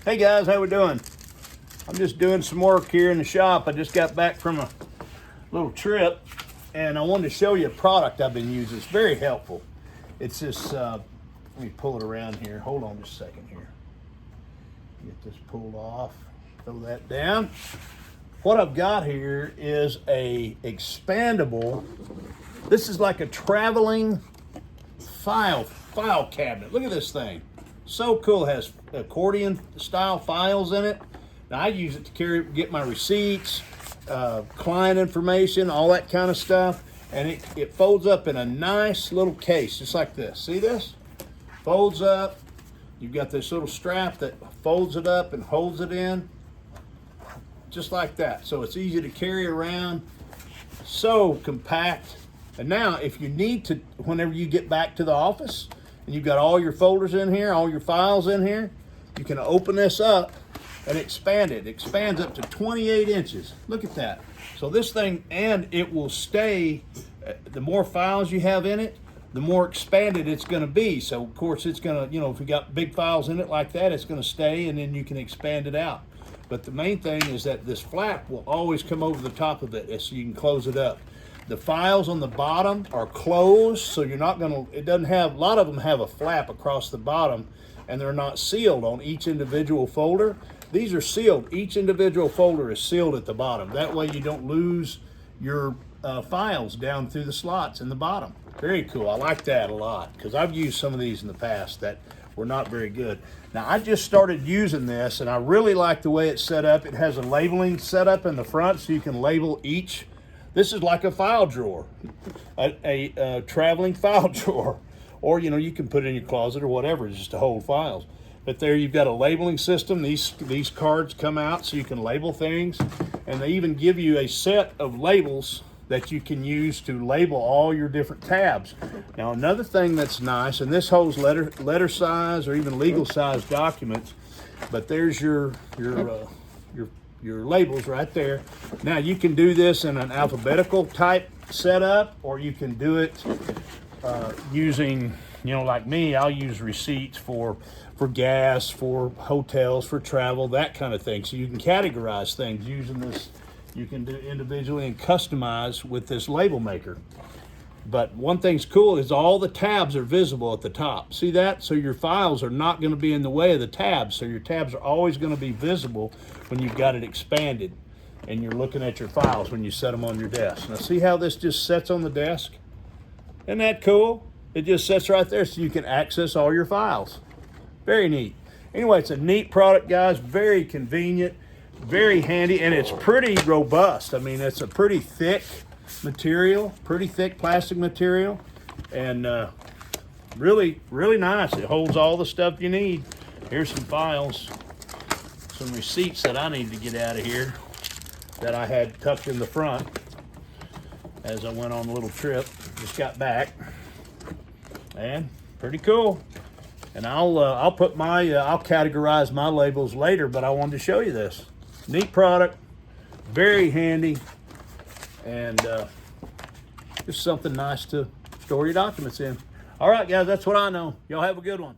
Hey guys, how we doing? I'm just doing some work here in the shop. I just got back from a little trip and I wanted to show you a product I've been using. It's very helpful. It's this, let me pull it around here. Hold on just a second here. Get this pulled off, throw that down. What I've got here is a expandable, this is like a traveling file cabinet. Look at this thing. So cool. It has accordion-style files in it. Now I use it to get my receipts, client information, all that kind of stuff. And it folds up in a nice little case, just like this. See this? Folds up. You've got this little strap that folds it up and holds it in, just like that. So it's easy to carry around, so compact. And now if you need to, whenever you get back to the office, and you've got all your folders in here, all your files in here, you can open this up and expand it. It expands up to 28 inches. Look at that. So this thing, and it will stay, the more files you have in it, the more expanded it's gonna be. So of course it's gonna, you know, if you got big files in it like that, it's gonna stay and then you can expand it out. But the main thing is that this flap will always come over the top of it so you can close it up. The files on the bottom are closed, so you're not gonna, it doesn't have, a lot of them have a flap across the bottom and they're not sealed on each individual folder. These are sealed. Each individual folder is sealed at the bottom. That way you don't lose your files down through the slots in the bottom. Very cool. I like that a lot because I've used some of these in the past that were not very good. Now I just started using this and I really like the way it's set up. It has a labeling set up in the front so you can label each. This is like a file drawer, a traveling file drawer. Or, you know, you can put it in your closet or whatever, just to hold files. But there you've got a labeling system. These cards come out so you can label things. And they even give you a set of labels that you can use to label all your different tabs. Now another thing that's nice, and this holds letter size or even legal size documents, but there's your labels right there. Now you can do this in an alphabetical type setup, or you can do it using, you know, like me, I'll use receipts for gas, for hotels, for travel, that kind of thing. So you can categorize things using this. You can do individually and customize with this label maker. But one thing's cool is all the tabs are visible at the top. See that? So your files are not going to be in the way of the tabs. So your tabs are always going to be visible when you've got it expanded and you're looking at your files when you set them on your desk. Now see how this just sets on the desk? Isn't that cool? It just sits right there so you can access all your files. Very neat. Anyway, it's a neat product, guys. Very convenient, very handy, and it's pretty robust. I mean, it's a pretty thick material, pretty thick plastic material, and really, really nice. It holds all the stuff you need. Here's some files, some receipts that I need to get out of here that I had tucked in the front as I went on a little trip. Just got back, and pretty cool. And I'll put my I'll categorize my labels later, but I wanted to show you this neat product, very handy, and just something nice to store your documents in. All right, guys, that's what I know. Y'all have a good one.